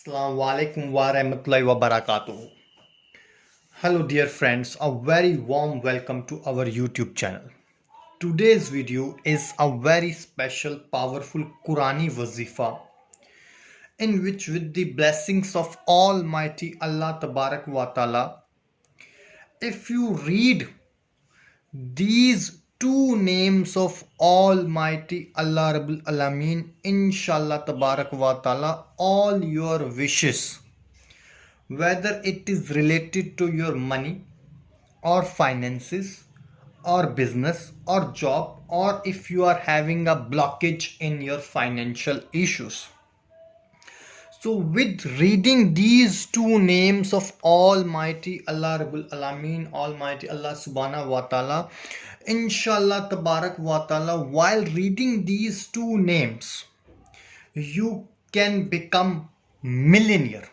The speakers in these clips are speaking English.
Assalamu alaikum wa rahmatullahi wa barakatuh. Hello dear friends, a very warm welcome to our YouTube channel. Today's video is a very special powerful Qurani wazifa in which with the blessings of Almighty Allah Tabarak wa Ta'ala, if you read these two names of Almighty Allah Rabbul Alameen, inshallah Tabarak wa Ta'ala, all your wishes, whether it is related to your money or finances or business or job, or if you are having a blockage in your financial issues. So with reading these two names of Almighty Allah Rabbul Alameen, Almighty Allah Subhanahu wa Ta'ala, inshallah Tabarak wa Ta'ala, while reading these two names, you can become millionaire.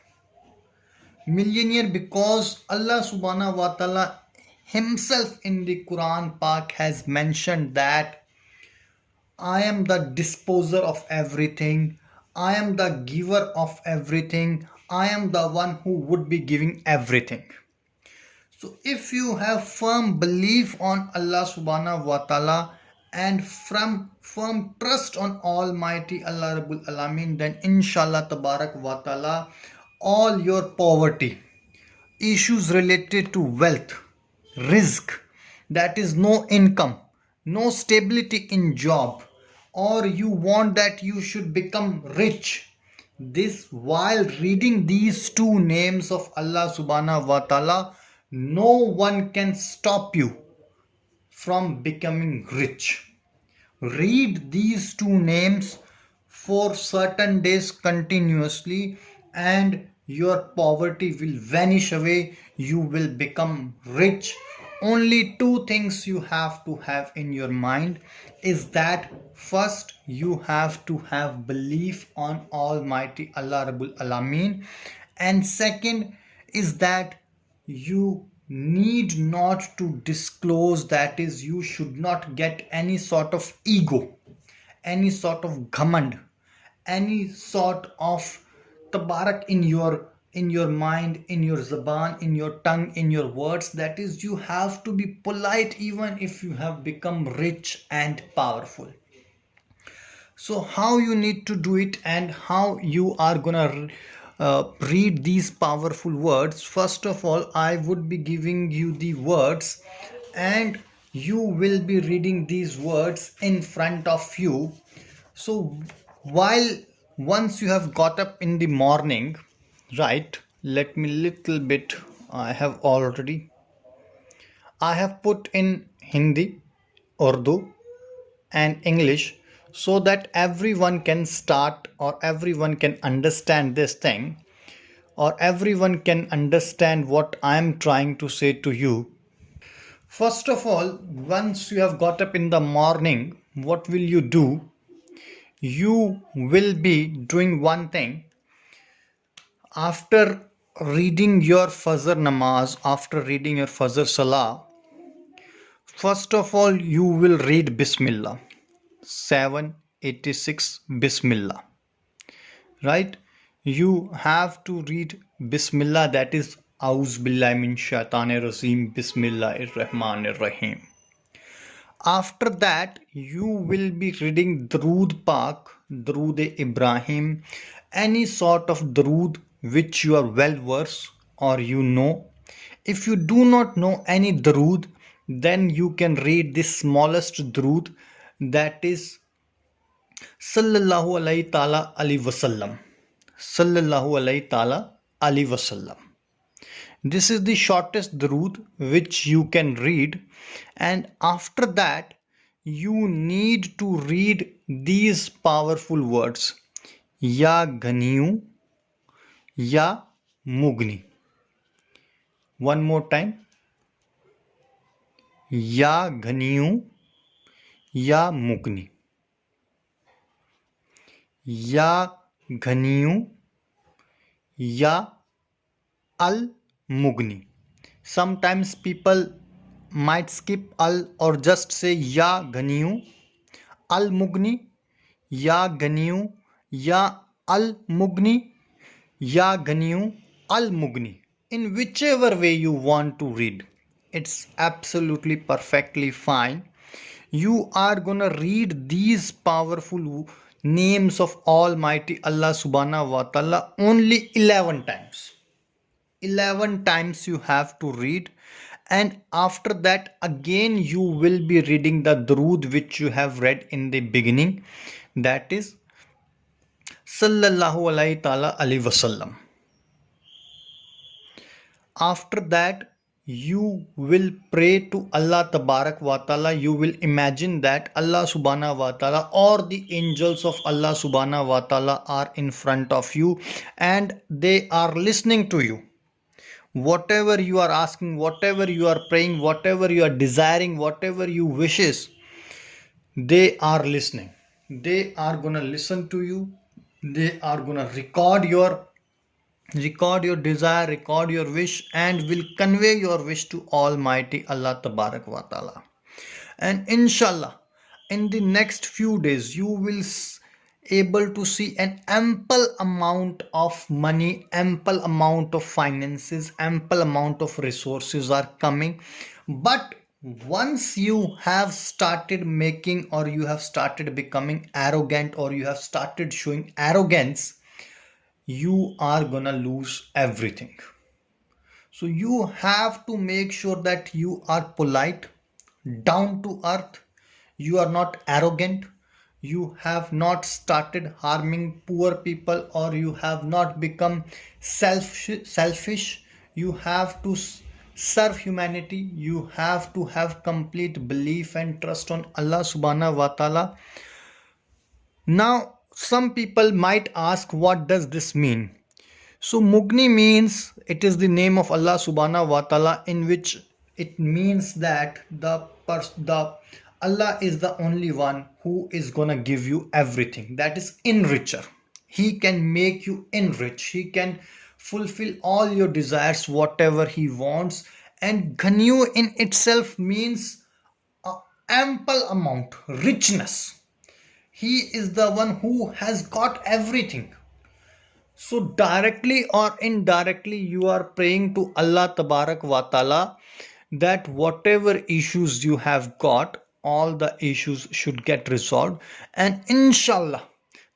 Millionaire, because Allah Subhanahu wa Ta'ala himself in the Quran Pak has mentioned that I am the disposer of everything, I am the giver of everything, I am the one who would be giving everything. So if you have firm belief on Allah Subhanahu wa Ta'ala and from firm trust on Almighty Allah Rabbul Alameen, then inshallah Tabarak wa Ta'ala, all your poverty, issues related to wealth, risk, that is no income, no stability in job, or you want that you should become rich, this while reading these two names of Allah Subhanahu wa Ta'ala, no one can stop you from becoming rich. Read these two names for certain days continuously and your poverty will vanish away. You will become rich. Only two things you have to have in your mind is that first you have to have belief on Almighty Allah Rabbul Alameen, and second is that you need not to disclose, that is you should not get any sort of ego, any sort of ghamand, any sort of tabarak in your mind, in your zaban, in your tongue, in your words. That is, you have to be polite even if you have become rich and powerful. So how you need to do it and how you are gonna read these powerful words? First of all, I would be giving you the words and you will be reading these words in front of you. So while once you have got up in the morning, right, let me little bit, I have put in Hindi, Urdu and English so that everyone can start or everyone can understand this thing or everyone can understand what I am trying to say to you. First of all, once you have got up in the morning, what will you do? You will be doing one thing. After reading your Fajr namaz, after reading your Fajr salah, first of all you will read Bismillah 786 Bismillah, right? You have to read Bismillah, that is Auz Billahi Min Shaitanir Rajeem, Bismillahir Rahmanir Rahim. After that you will be reading Drood Pak, Drood Ibrahim, any sort of Drood which you are well versed or you know. If you do not know any Drood, then you can read the smallest Drood, that is Sallallahu Alaihi Ta'ala Ali Wasallam. Sallallahu Alaihi Ta'ala Ali Wasallam. This is the shortest Drood which you can read, and after that you need to read these powerful words: Ya Ganiyu, Ya Mugni. One more time: Ya Ganiyu, Ya Mugni. Ya Ganiyu, Ya Al Mugni. Sometimes people might skip Al or just say Ya Ganiyu, Al Mugni, Ya Ganiyu, Ya Al Mugni. Ya Ganiyu Al Mugni. In whichever way you want to read, it's absolutely perfectly fine. You are gonna read these powerful names of Almighty Allah Subhanahu wa Ta'ala only 11 times. 11 times you have to read, and after that again you will be reading the Durood which you have read in the beginning, that is Sallallahu Alaihi Ta'ala Alaihi Wasallam. After that you will pray to Allah Tabarak wa Ta'ala. You will imagine that Allah Subhanahu wa Ta'ala or the angels of Allah Subhanahu wa Ta'ala are in front of you and they are listening to you. Whatever you are asking, whatever you are praying, whatever you are desiring, whatever you wishes, they are listening. They are gonna listen to you. They are gonna record your desire, record your wish, and will convey your wish to Almighty Allah Tabarak wa Ta'ala. And inshallah, in the next few days, you will able to see an ample amount of money, ample amount of finances, ample amount of resources are coming. But once you have started making, or you have started becoming arrogant, or you have started showing arrogance, you are gonna lose everything. So you have to make sure that you are polite, down to earth, you are not arrogant, you have not started harming poor people, or you have not become selfish. You have to serve humanity. You have to have complete belief and trust on Allah Subhanahu wa Ta'ala. Now, some people might ask, what does this mean? So, Mugni means, it is the name of Allah Subhanahu wa Ta'ala, in which it means that the Allah is the only one who is gonna give you everything. That is enricher. He can make you enrich. He can fulfill all your desires, whatever He wants. And Ganiyu in itself means ample amount, richness. He is the one who has got everything. So directly or indirectly you are praying to Allah Tabarak wa Ta'ala that whatever issues you have got, all the issues should get resolved. And inshallah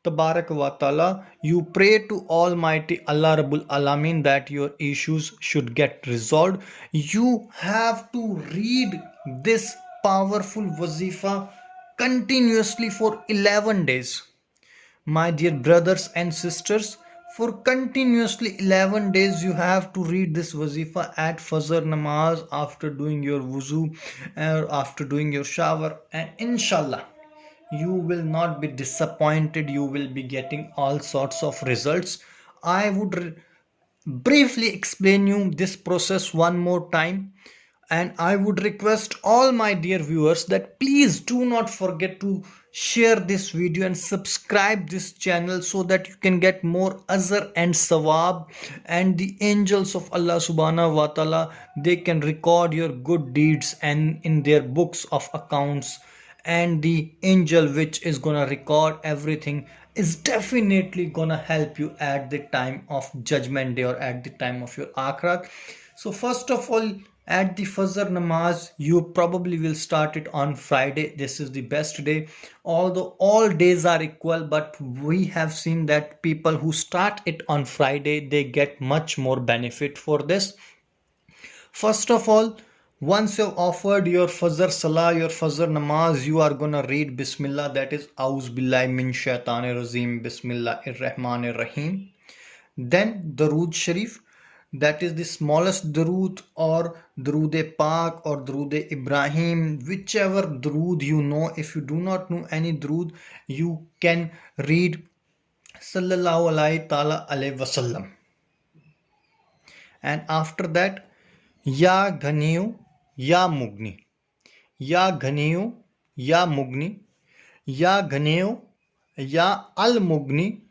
Tabarak wa Ta'ala, you pray to Almighty Allah Rabbul Alameen that your issues should get resolved. You have to read this powerful wazifa continuously for 11 days. My dear brothers and sisters, for continuously 11 days you have to read this wazifa at Fajr namaz, after doing your wuzu or after doing your shower, and inshallah you will not be disappointed. You will be getting all sorts of results. I would briefly explain you this process one more time, and I would request all my dear viewers that please do not forget to share this video and subscribe this channel, so that you can get more azar and sawab, and the angels of Allah Subhanahu wa Ta'ala, they can record your good deeds and in their books of accounts. And the angel which is gonna record everything is definitely gonna help you at the time of judgment day, or at the time of your akhirat. So first of all, at the Fajr namaz, you probably will start it on Friday. This is the best day, although all days are equal, but we have seen that people who start it on Friday, they get much more benefit for this. First of all, once you've offered your Fajr Salah, your Fajr Namaz, you are gonna read Bismillah, that is Auz Billahi Min Shaitanir Razim, Bismillahir Rahmanir Rahim. Then Darood Sharif, that is the smallest Darood, or Darood Pak, or Darood Ibrahim, whichever Darood you know. If you do not know any Darood, you can read Sallallahu Alaihi Ta'ala Alaihi Wasallam. And after that, Ya Ganiyu Ya Mugni, Ya Ganiyu Ya Mugni, Ya Ganiyu Ya Al Mugni,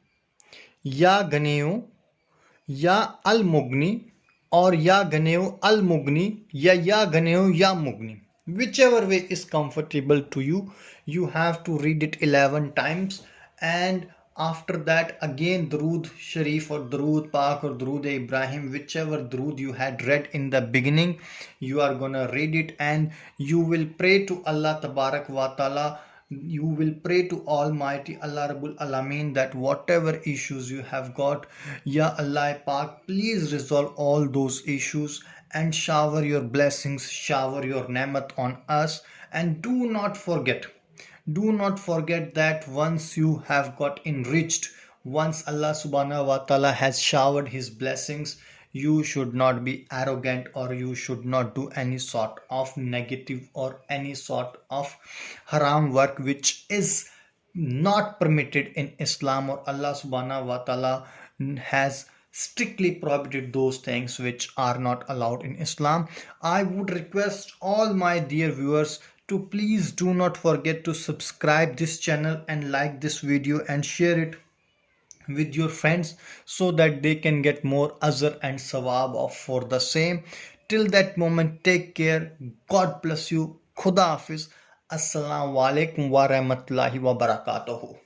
Ya Ganiyu Ya Al Mugni, or Ya Ganiyu Al Mugni, Ya Ganiyu Ya Mugni. Whichever way is comfortable to you, you have to read it 11 times. And After that, again Durood Sharif or Durood Pak or Durood Ibrahim, whichever Durood you had read in the beginning, you are gonna read it and you will pray to Allah Tabarak wa Ta'ala. You will pray to Almighty Allah Rabbul Alameen that whatever issues you have got, Ya Allah Pak, please resolve all those issues and shower your blessings, shower your namat on us. And do not forget that once you have got enriched, once Allah subhanahu wa ta'ala has showered his blessings, you should not be arrogant or you should not do any sort of negative or any sort of haram work which is not permitted in Islam, or Allah subhanahu wa ta'ala has strictly prohibited those things which are not allowed in Islam. I would request all my dear viewers to please do not forget to subscribe this channel and like this video and share it with your friends so that they can get more azar and sawab of for the same. Till that moment, take care. God bless you. Khuda Hafiz. Assalamu alaikum wa rahmatullahi wa barakatuhu.